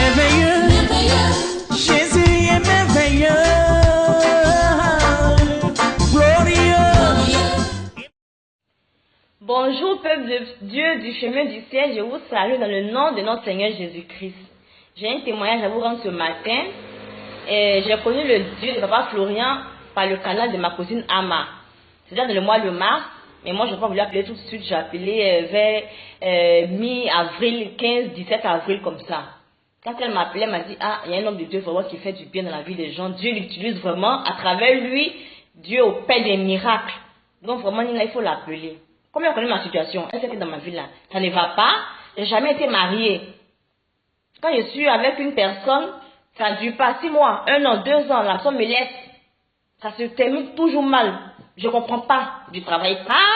merveilleux. Jésus est merveilleux. Glorieux. Bonjour peuple de Dieu du chemin du ciel, je vous salue dans le nom de notre Seigneur Jésus-Christ. J'ai un témoignage à vous rendre ce matin. J'ai connu le Dieu de Papa Florian par le canal de ma cousine Ama. C'est-à-dire dans le mois de mars, mais moi je n'ai pas voulu appeler tout de suite, j'ai appelé vers mi-avril, 15-17 avril comme ça. Quand elle m'appelait, elle m'a dit, ah, il y a un homme de Dieu vraiment qui fait du bien dans la vie des gens. Dieu l'utilise vraiment, à travers lui, Dieu opère des miracles. Donc vraiment, Nina, il faut l'appeler. Comme elle connaît ma situation, elle sait que dans ma vie là, ça ne va pas, j'ai jamais été mariée. Quand je suis avec une personne, ça ne dure pas 6 mois, 1 an, 2 ans, la personne me laisse. Ça se termine toujours mal. Je ne comprends pas. Je ne travaille pas.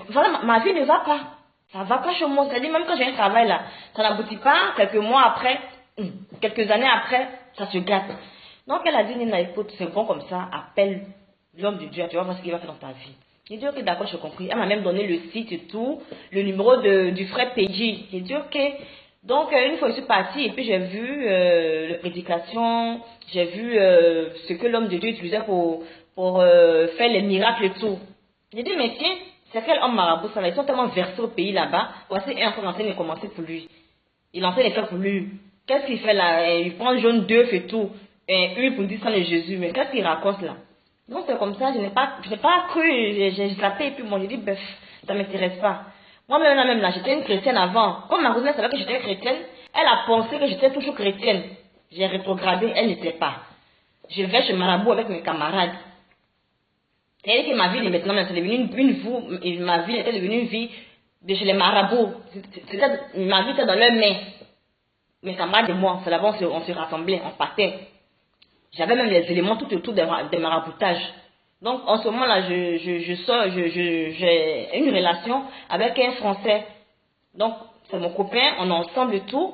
Voilà, ma vie ne va pas. Ça ne va pas chez moi. C'est-à-dire, même quand j'ai un travail là, ça n'aboutit pas. Quelques mois après, quelques années après, ça se gâte. Donc, elle a dit, Nina, écoute, c'est bon comme ça, appelle l'homme de Dieu, tu vas voir ce qu'il va faire dans ta vie. J'ai dit, ok, d'accord, j'ai compris. Elle m'a même donné le site et tout, le numéro du frère PJ. J'ai dit, ok. Donc, une fois je suis partie, et puis j'ai vu les prédications, j'ai vu ce que l'homme de Dieu utilisait pour faire les miracles et tout. J'ai dit, mais tiens, c'est quel homme marabout ça là? Ils sont tellement versés au pays là-bas. Voici un qui est en train de commencer pour lui. Il est en train de faire pour lui. Qu'est-ce qu'il fait là? Il prend jaune d'œuf et tout. Et lui pour dire ça de Jésus. Mais qu'est-ce qu'il raconte là? Donc c'est comme ça, je n'ai pas cru, j'ai zappé et puis bon, j'ai dit, bref, ça ne m'intéresse pas. Moi-même là, j'étais une chrétienne avant. Comme ma cousine savait que j'étais chrétienne, elle a pensé que j'étais toujours chrétienne. J'ai rétrogradé, elle n'était pas. Je vais chez Marabout avec mes camarades. C'est-à-dire que ma vie maintenant, c'est devenu ma vie était devenue une vie de chez les marabouts. Ma vie était dans leurs mains. Mes camarades et moi, c'est là-bas on se rassemblait, on partait. J'avais même les éléments tout autour des maraboutages. Donc, en ce moment-là, j'ai une relation avec un Français. Donc, c'est mon copain, on est ensemble et tout.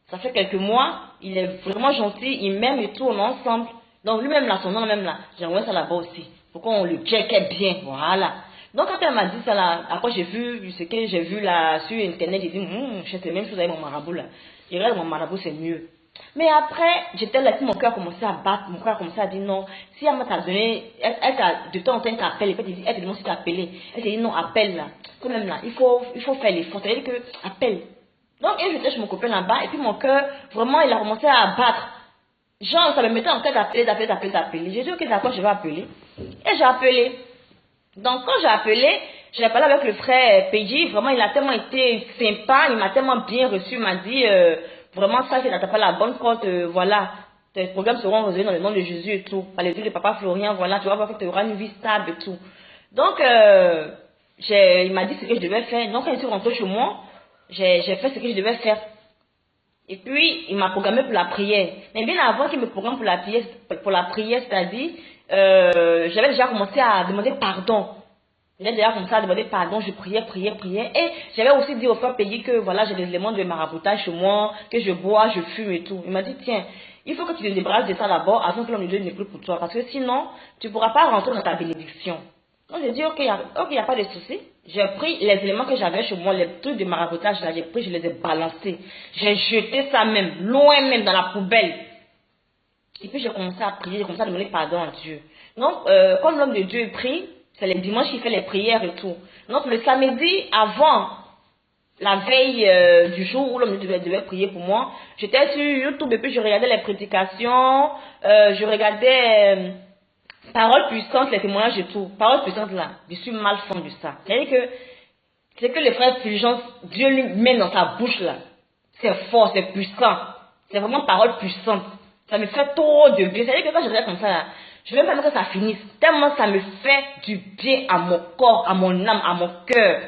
Ça fait quelques mois, il est vraiment gentil, il m'aime et tout, on est ensemble. Donc, lui-même là, son nom même là, j'ai envoyé ça là-bas aussi. Pour qu'on le checkait bien, voilà. Donc, quand elle m'a dit ça là, après j'ai vu ce que j'ai vu là sur Internet, j'ai dit, je fais la même chose avec mon marabout là. Je regarde mon marabout, c'est mieux. Mais après, j'étais là, mon cœur commençait à battre, mon cœur commençait à dire non. Si elle m'a donné, elle t'a de temps en temps t'appelle, elle te demande si t'as appelé. Elle te dit non, appelle là. Quand même là, il faut faire l'effort. C'est-à-dire que, appelle. Donc, j'étais chez mon copain là-bas, et puis mon cœur, vraiment, il a commencé à battre. Genre, ça me mettait en tête d'appeler. J'ai dit, ok, d'accord, je vais appeler. Et j'ai appelé. Donc, quand j'ai appelé, j'ai parlé avec le frère PJ, vraiment, il a tellement été sympa, il m'a tellement bien reçu, il m'a dit, vraiment, ça, c'est pas la bonne porte, voilà. Tes programmes seront résolus dans le nom de Jésus et tout. Par les yeux de Papa Florian, voilà, tu vas voir que tu auras une vie stable et tout. Donc, il m'a dit ce que je devais faire. Donc, quand je suis rentrée chez moi, j'ai fait ce que je devais faire. Et puis, il m'a programmé pour la prière. Mais bien avant qu'il me programme pour la prière, c'est-à-dire, j'avais déjà commencé à demander pardon. J'avais déjà commencé à demander pardon, je priais. Et j'avais aussi dit au frère Payé que voilà, j'ai des éléments de maraboutage chez moi, que je bois, je fume et tout. Il m'a dit, tiens, il faut que tu te débarrasses de ça d'abord avant que l'homme de Dieu ne plus pour toi. Parce que sinon, tu ne pourras pas rentrer dans ta bénédiction. Donc j'ai dit, ok, il n'y a pas de souci. J'ai pris les éléments que j'avais chez moi, les trucs de maraboutage là, j'ai pris, je les ai balancés. J'ai jeté ça même, loin même dans la poubelle. Et puis j'ai commencé à prier, j'ai commencé à demander pardon à Dieu. Donc, comme l'homme de Dieu prie, c'est les dimanches qu'il fait les prières et tout. Donc le samedi, avant la veille du jour où l'homme de Dieu devait prier pour moi, j'étais sur YouTube et puis je regardais les prédications, je regardais paroles puissantes, les témoignages et tout. Paroles puissantes là, je suis mal fan de ça. C'est-à-dire que c'est que le frère Fulgence, Dieu lui met dans sa bouche là. C'est fort, c'est puissant. C'est vraiment paroles puissantes. Ça me fait trop de bien. C'est-à-dire que quand je regarde comme ça là, je ne veux même pas que ça finisse. Tellement ça me fait du bien à mon corps, à mon âme, à mon cœur.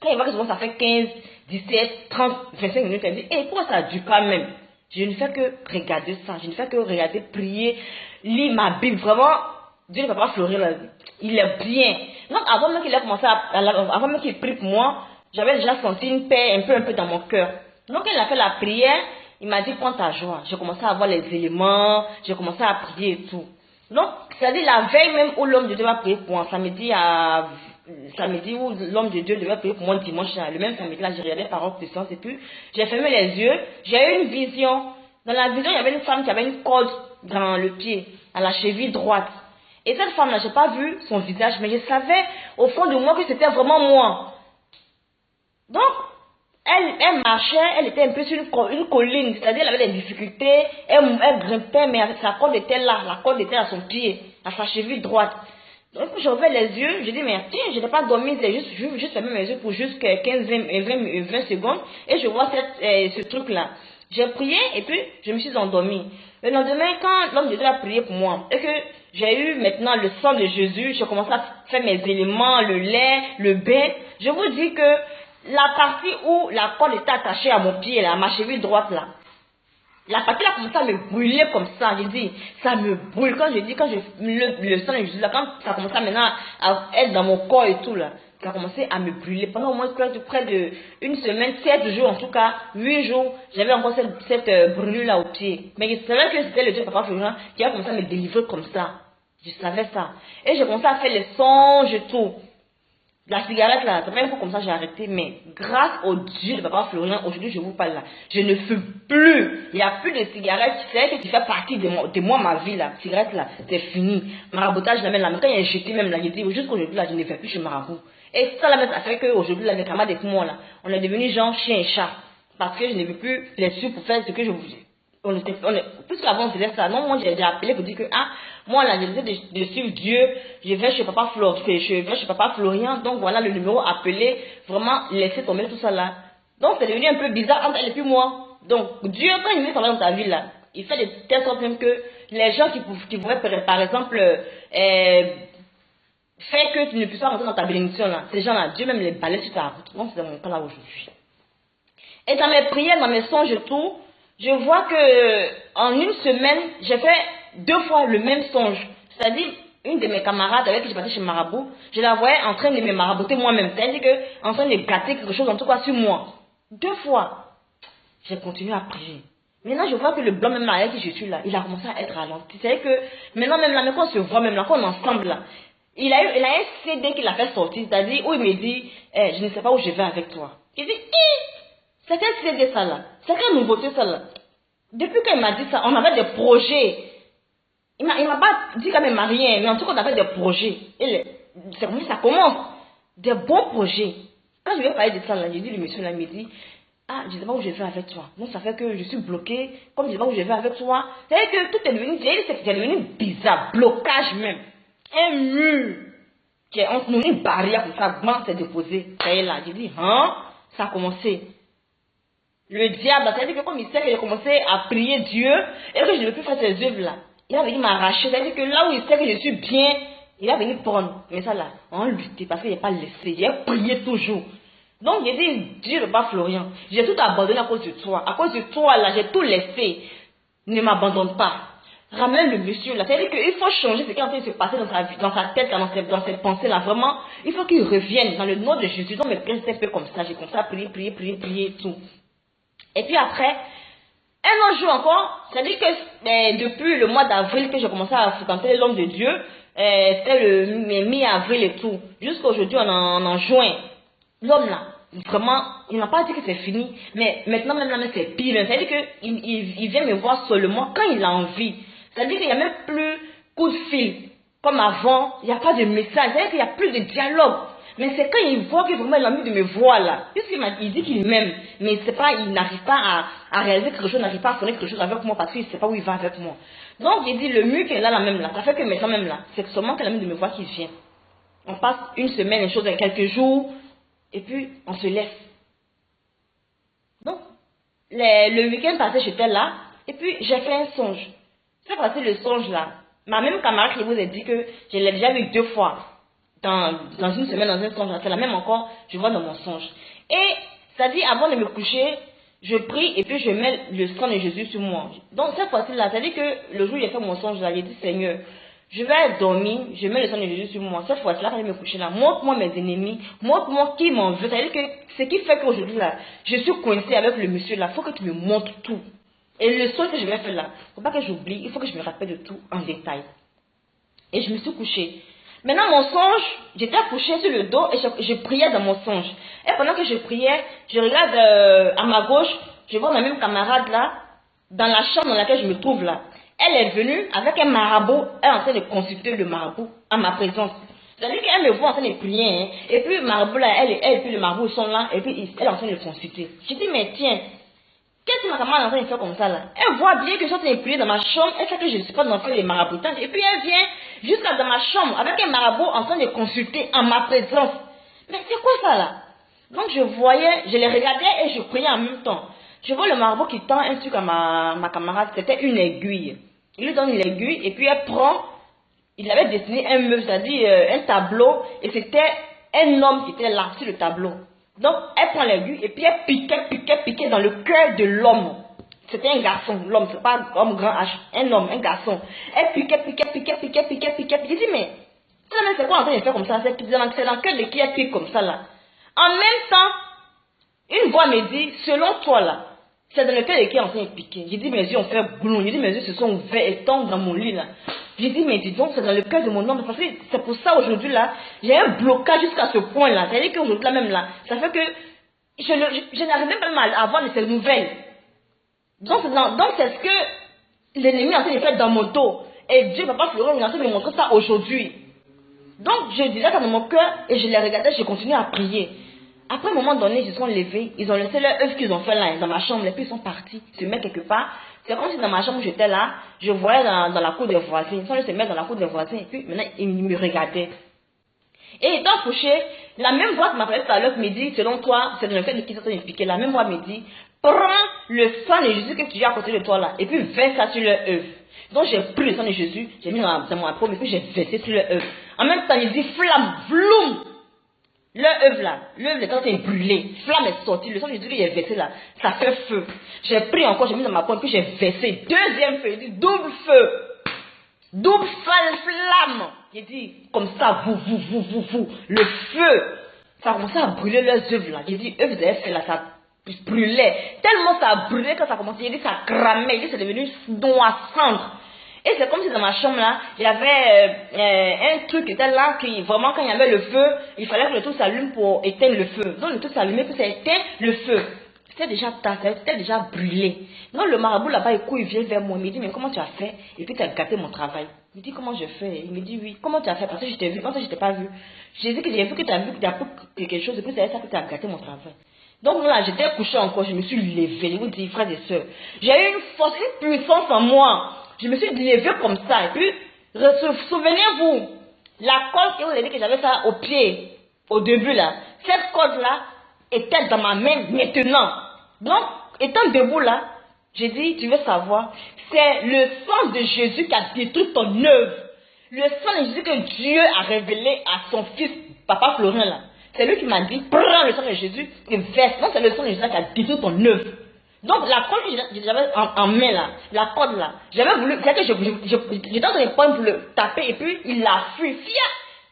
Quand il voit que souvent ça fait 15, 17, 30, 25 minutes, elle me dit, hey, pourquoi ça dure quand même? Je ne fais que regarder ça. Je ne fais que regarder, prier, lire ma Bible. Vraiment, Dieu ne va pas fleurir là. Il est bien. Donc avant même qu'il ait commencé avant même qu'il prie pour moi, j'avais déjà senti une paix un peu dans mon cœur. Donc quand il a fait la prière, il m'a dit, prends ta joie. J'ai commencé à voir les éléments, j'ai commencé à prier et tout. Donc, c'est-à-dire la veille même où l'homme de Dieu va prier pour moi, samedi où l'homme de Dieu devait prier pour moi dimanche, le même samedi là, j'ai regardé Paroles Puissantes et puis j'ai fermé les yeux, j'ai eu une vision Dans la vision, il y avait une femme qui avait une corde dans le pied, à la cheville droite. Et cette femme-là, je n'ai pas vu son visage, mais je savais au fond de moi que c'était vraiment moi. Donc, elle marchait, elle était un peu sur une colline, c'est-à-dire elle avait des difficultés, elle grimpait, mais sa corde était là, la corde était à son pied, à sa cheville droite. Donc, j'ai ouvert les yeux, j'ai dit, mais tiens, je n'ai pas dormi, j'ai juste fermé mes yeux pour juste 15-20 secondes, et je vois ce truc-là. J'ai prié, et puis je me suis endormie. Le lendemain, quand l'homme de Dieu a prié pour moi, et que j'ai eu maintenant le sang de Jésus, j'ai commencé à faire mes éléments, le lait, le bain, je vous dis que la partie où la corde était attachée à mon pied, là, à ma cheville droite, là, la partie là commençait à me brûler comme ça. J'ai dit, ça me brûle. Quand le sang de Jésus, là, quand ça commençait maintenant à être dans mon corps et tout, là, ça a commencé à me brûler. Pendant au moins près de une semaine, 7 jours, en tout cas, 8 jours, j'avais encore cette brûlure là au pied. Mais je savais que c'était le Dieu Papa Florent qui a commencé à me délivrer comme ça. Je savais ça. Et j'ai commencé à faire les songes et tout. La cigarette là, c'est pas un peu comme ça j'ai arrêté, mais grâce au Dieu de Papa Florian, aujourd'hui je vous parle là, je ne fume plus. Il n'y a plus de cigarette, c'est que tu fais partie de moi, ma vie là. Cigarette là, c'est fini. Maraboutage là, même là, mais quand il y a un jeté même là, j'ai dit jusqu'aujourd'hui là, je ne fais plus chez Marabout. Et ça là, ça fait qu'aujourd'hui là, mes camarades avec moi là, on est devenus genre chien et chat. Parce que je n'avais plus les sous pour faire ce que je voulais. Plus qu'avant on faisait ça. Non, moi j'ai appelé pour dire que moi là j'ai décidé de suivre Dieu, je vais chez Papa Florian, donc voilà le numéro appelé, vraiment laisser tomber tout ça là. Donc c'est devenu un peu bizarre entre elle et puis moi. Donc Dieu quand il met travailler dans ta vie là, il fait de telle sorte même que les gens qui pouvaient par exemple faire que tu ne puisses pas rentrer dans ta bénédiction là, ces gens là, Dieu même les balaye sur ta route. Donc c'est mon cas là aujourd'hui. Et dans mes prières, dans mes songes et tout, je vois que en une semaine, j'ai fait 2 fois le même songe. C'est-à-dire, une de mes camarades avec qui j'ai parti chez Marabout, je la voyais en train de me marabouter moi-même. C'est-à-dire en train de gâter quelque chose, en tout cas sur moi. 2 fois. J'ai continué à prier. Maintenant, je vois que le blanc même là, avec qui je suis là, il a commencé à être ralenti. C'est-à-dire que maintenant même là, quand on se voit même là, quand on est ensemble là, il a un CD qu'il a fait sortir, c'est-à-dire où il me dit, je ne sais pas où je vais avec toi. Il dit, c'est quel CD ça là? C'est quelle nouveauté ça là? Depuis qu'il m'a dit ça, on avait des projets. Il m'a pas dit quand même rien, mais en tout cas on avait des projets. Et c'est comme ça commence. Des bons projets. Quand je vais parler de ça là, j'ai dit le monsieur là, il me dit, je ne sais pas où je vais avec toi. Donc ça fait que je suis bloquée. Comme je ne sais pas où je vais avec toi. C'est-à-dire que tout est devenu bizarre. Blocage même. Un mur. Qui est entre nous, une barrière pour ça, comment s'est déposé. Ça y est là. J'ai dit, ça a commencé. Le diable, c'est-à-dire que comme il sait que j'ai commencé à prier Dieu et que je ne veux plus faire ces œuvres-là, il va venir m'arracher. C'est-à-dire que là où il sait que je suis bien, il va venir prendre. Mais ça là, on luttait parce qu'il n'a pas laissé. J'ai prié toujours. Donc j'ai dit, Dieu ne pas Florian. J'ai tout abandonné à cause de toi. À cause de toi là, j'ai tout laissé. Ne m'abandonne pas. Ramène le monsieur là. C'est-à-dire qu'il faut changer ce qui est en train de se passer dans sa tête, dans ses pensées là. Vraiment, il faut qu'il revienne dans le nom de Jésus. Donc mes prières étaient un peu comme ça. J'ai commencé à prier et tout. Et puis après, un autre jour encore, c'est-à-dire que depuis le mois d'avril que j'ai commencé à fréquenter l'homme de Dieu, c'était le mi-avril et tout, jusqu'à aujourd'hui on en juin, l'homme là, vraiment, il n'a pas dit que c'est fini, mais maintenant même là c'est pire, c'est-à-dire qu'il vient me voir seulement quand il a envie, c'est-à-dire qu'il n'y a même plus coup de fil, comme avant, il n'y a pas de message, c'est-à-dire qu'il n'y a plus de dialogue. Mais c'est quand il voit que vraiment il a mis de me voir là. Puisqu'il dit qu'il m'aime, mais c'est pas, il n'arrive pas à réaliser quelque chose, n'arrive pas à faire quelque chose avec moi parce qu'il ne sait pas où il va avec moi. Donc il dit le mieux qu'elle a la même là. Ça fait que maintenant même là, c'est seulement qu'elle a mis de me voir qu'il vient. On passe une semaine, une chose, quelques jours, et puis on se laisse. Donc, le week-end passé, j'étais là, et puis j'ai fait un songe. C'est passé le songe là. Ma même camarade qui vous a dit que je l'ai déjà vu 2 fois. Dans une semaine, dans un songe, c'est la même encore, je vois dans mon songe. Et ça dit, avant de me coucher, je prie et puis je mets le sang de Jésus sur moi. Donc cette fois-ci là, ça dit que le jour où j'ai fait mon songe là, j'ai dit Seigneur, je vais dormir, je mets le sang de Jésus sur moi. Cette fois-ci là, quand je vais me coucher là, montre-moi mes ennemis, montre-moi qui m'en veut. C'est-à-dire que ce qui fait qu'aujourd'hui là, je suis coincée avec le monsieur là, il faut que tu me montres tout. Et le songe que je vais faire là, il ne faut pas que j'oublie, il faut que je me rappelle de tout en détail. Et je me suis couchée. Maintenant, mon songe, j'étais couchée sur le dos et je priais dans mon songe. Et pendant que je priais, je regarde à ma gauche, je vois ma même camarade là, dans la chambre dans laquelle je me trouve là, elle est venue avec un marabout, elle est en train de consulter le marabout à ma présence. C'est-à-dire qu'elle me voit en train de prier, hein, et puis le marabout là, elle et puis le marabout sont là, et puis elle est en train de consulter. Je dis, mais tiens, qu'est-ce que ma camarade est en train de faire comme ça là? Elle voit bien que je suis en train de prier dans ma chambre, elle sait que je ne suis pas dans les maraboutages, et puis elle vient jusqu'à dans ma chambre avec un marabout en train de consulter en ma présence. Mais c'est quoi ça là? Donc je voyais, je les regardais et je priais en même temps. Je vois le marabout qui tend un truc à ma camarade, c'était une aiguille. Il lui donne une aiguille et puis elle prend, il avait dessiné un meuble, c'est-à-dire un tableau, et c'était un homme qui était là sur le tableau. Donc elle prend l'aiguille et puis elle piquait dans le cœur de l'homme. C'était un garçon, l'homme, c'est pas un homme grand H, un homme, un garçon. Elle piquait. Je dis, mais c'est quoi en train de faire comme ça? C'est dans le cœur de qui elle pique comme ça là. En même temps, une voix me dit, selon toi là, c'est dans le cœur de qui est en train de piquer. J'ai dit, mes yeux ont fait boulon. J'ai dit, mes yeux se sont ouverts et tombent dans mon lit là. J'ai dit, mais dis donc, c'est dans le cœur de mon homme. Parce que c'est pour ça aujourd'hui là, j'ai un blocage jusqu'à ce point là. C'est-à-dire qu'aujourd'hui là même là, ça fait que je n'arrive même pas à avoir de ces nouvelles. Donc c'est ce que l'ennemi est en train de faire dans mon dos. Et Dieu, Papa Florent, il est en train de me montrer ça aujourd'hui. Donc je disais ça dans mon cœur et je les regardais, je continuais à prier. Après un moment donné, ils se sont levés, ils ont laissé leur œuf qu'ils ont fait là, dans ma chambre, et puis ils sont partis se mettre quelque part. C'est comme si dans ma chambre où j'étais là, je voyais dans la cour des voisins. Ils sont allés se mettre dans la cour des voisins, et puis maintenant ils me regardaient. Et étant couché, la même voix qui m'appelait tout à l'heure me dit, selon toi, c'est dans le fait de qui sont piqué, la même voix me dit, prends le sang de Jésus que tu as à côté de toi là, et puis verse ça sur leur œuf. Donc j'ai pris le sang de Jésus, j'ai mis dans mon paume, et puis j'ai versé sur leur œuf. En même temps, il dit, flamme, vloum. Leur œuvre là, l'œuvre est en train de brûler, flamme est sortie, le sang de Jésus que j'ai versé là, ça fait feu. J'ai pris encore, j'ai mis dans ma pomme, puis j'ai versé, deuxième feu, il dit double feu, double flamme. J'ai dit, comme ça, vous, le feu, ça a commencé à brûler leurs œuvres là. J'ai dit, œuvres vous avez fait là, ça brûlait, tellement ça a brûlé quand ça a commencé, j'ai dit, ça cramait, j'ai dit, c'est devenu noissant. Et c'est comme si dans ma chambre là, il y avait un truc qui était là, qui vraiment quand il y avait le feu, il fallait que le tout s'allume pour éteindre le feu. Donc le tout s'allumait, puis ça éteint le feu. C'était déjà tard, c'était déjà brûlé. Donc le marabout là-bas, il vient vers moi, il me dit, mais comment tu as fait? Et puis tu as gâté mon travail. Je dis, comment je fais? Il me dit, oui, comment tu as fait? Parce que je t'ai vu, parce que je t'ai pas vu. J'ai dit que j'ai vu que tu as vu que tu as pris quelque chose, et puis c'est ça que tu as gâté mon travail. Donc là, j'étais couché encore, je me suis levée, je vous dis, frères et sœurs, j'ai eu une force, une puissance en moi. Je me suis levée comme ça. Et puis, souvenez-vous, la corde que vous avez dit que j'avais ça au pied, au début là, cette corde-là était dans ma main maintenant. Donc, étant debout là, j'ai dit, tu veux savoir, c'est le sang de Jésus qui a détruit ton œuvre. Le sang de Jésus que Dieu a révélé à son fils, Papa Florent là. C'est lui qui m'a dit, prends le sang de Jésus et verse. Donc, c'est le sang de Jésus qui a détruit ton œuvre. Donc la corde que j'avais en main là, la corde là, j'avais voulu, c'est que j'étais en train de prendre pour le taper et puis il l'a fui,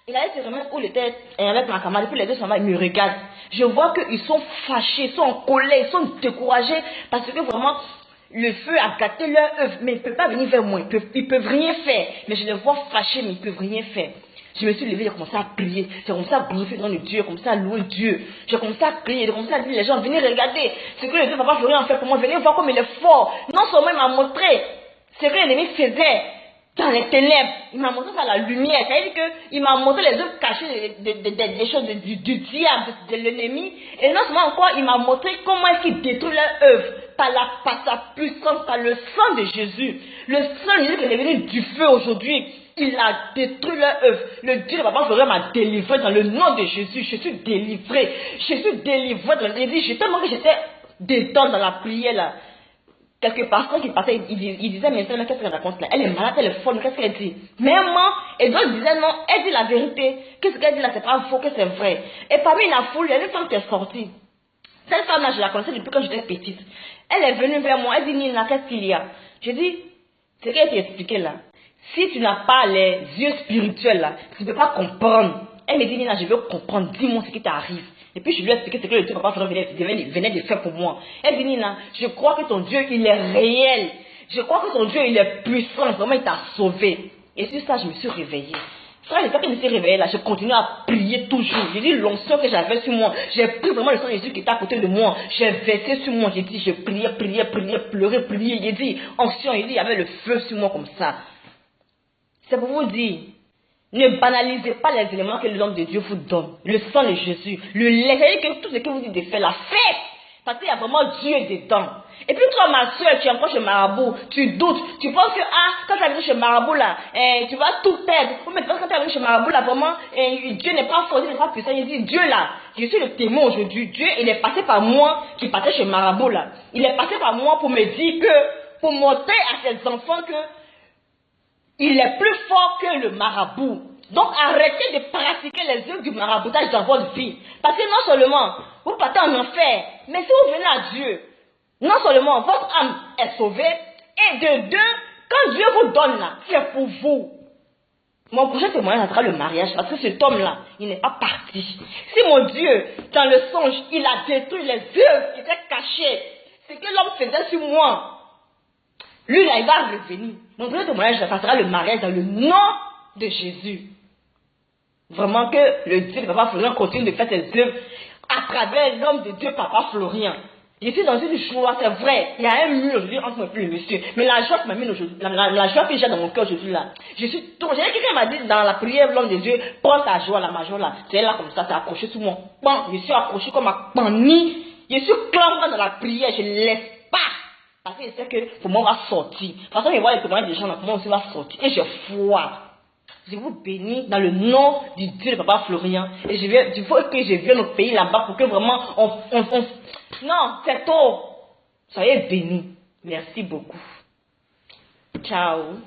il allait se remettre où il était avec ma camarade et puis les deux s'en vont, ils me regardent. Je vois qu'ils sont fâchés, ils sont en colère, ils sont découragés parce que vraiment le feu a gâté leur œuvre, mais ils ne peuvent pas venir vers moi, ils peuvent rien faire, mais je les vois fâchés mais ils ne peuvent rien faire. Je me suis levée, j'ai commencé à prier, j'ai commencé à glorifier dans le Dieu, j'ai commencé à louer Dieu, j'ai commencé à prier, j'ai commencé à dire les gens, venez regarder ce que le Dieu Papa Florent a fait pour moi, venez voir comme il est fort. Non seulement il m'a montré ce que l'ennemi faisait dans les ténèbres, il m'a montré ça à la lumière, c'est-à-dire qu'il m'a montré les œuvres cachées des choses du diable, de l'ennemi, et non seulement encore, il m'a montré comment est-ce qu'il détruit leur œuvre, par sa puissance, par le sang de Jésus. Le sang de Jésus qui est venu du feu aujourd'hui, il a détruit leur œuvre. Le Dieu de Papa Florent m'a délivré dans le nom de Jésus. Je suis délivré. Je suis délivré dans le tellement que j'étais dedans dans la prière là. Quelques personnes qui passaient, ils disaient, mais qu'est-ce qu'elle raconte là? Elle est malade, elle est folle, qu'est-ce qu'elle dit? Mais moi, et d'autres disaient non, elle dit la vérité. Qu'est-ce qu'elle dit là? C'est pas faux, que c'est vrai. Et parmi la foule, il y a une femme qui est sortie. Cette femme-là, je la connaissais depuis quand j'étais petite. Elle est venue vers moi, elle dit, Nina, qu'est-ce qu'il y a? Je dis, c'est qu'elle t'a expliqué là. Si tu n'as pas les yeux spirituels là, tu ne peux pas comprendre. Elle me dit, Nina, je veux comprendre, dis-moi ce qui t'arrive. Et puis je lui ai expliqué ce que le Dieu Papa Florent venait de faire pour moi. Elle dit, Nina, je crois que ton Dieu, il est réel. Je crois que ton Dieu, il est puissant, vraiment, il t'a sauvé. Et sur ça, je me suis réveillée. Frère, c'est ça que je me suis réveillée là, je continue à prier toujours. J'ai dit l'onction que j'avais sur moi, j'ai pris vraiment le sang de Jésus qui était à côté de moi, j'ai versé sur moi, j'ai dit, je priais, pleurais, j'ai dit, onction, j'ai dit, il y avait le feu sur moi comme ça. C'est pour vous dire, ne banalisez pas les éléments que l'homme de Dieu vous donne. Le sang de Jésus, le lait, c'est-à-dire que tout ce que vous dites de faire, la fête, parce qu'il y a vraiment Dieu dedans. Et puis toi, ma soeur, tu es encore chez Marabout, tu doutes, tu penses que, quand tu es venu chez Marabout là, tu vas tout perdre. Ou mais quand tu es venu chez Marabout là, vraiment, Dieu n'est pas fort, Dieu n'est pas puissant. Il dit, Dieu là, je suis le témoin aujourd'hui. Dieu, il est passé par moi, qui partait chez Marabout là. Il est passé par moi pour me dire que, pour montrer à ses enfants que, il est plus fort que le marabout. Donc arrêtez de pratiquer les œuvres du maraboutage dans votre vie. Parce que non seulement vous partez en enfer, mais si vous venez à Dieu, non seulement votre âme est sauvée, et de deux, quand Dieu vous donne là, c'est pour vous. Mon prochain témoignage sera le mariage, parce que cet homme-là, il n'est pas parti. Si mon Dieu, dans le songe, il a détruit les œuvres qui étaient cachées, c'est que l'homme faisait sur moi. Lui, là, il va revenir. Mon premier témoignage, ça sera le mariage dans le nom de Jésus. Vraiment que le Dieu de Papa Florian continue de faire ses œuvres à travers l'homme de Dieu, Papa Florian. Je suis dans une joie, c'est vrai. Il y a un mur aujourd'hui entre moi et le monsieur. Mais la joie qui m'amène aujourd'hui, la joie que j'ai dans mon cœur aujourd'hui là. Je suis trop. J'ai quelqu'un qui m'a dit dans la prière, l'homme de Dieu, prends ta joie là, ma joie là. C'est là comme ça, c'est accroché sur mon pan. Je suis accroché comme un panni. Je suis clampé dans la prière, je ne laisse pas. Parce que je sais que pour moi, on va sortir. De toute façon, je vois les témoignages des gens là, pour moi aussi, on va sortir. Et je foi. Je vous bénis dans le nom du Dieu de Papa Florian. Et il faut que je vienne au pays là-bas pour que vraiment Non, c'est tôt. Soyez bénis. Merci beaucoup. Ciao.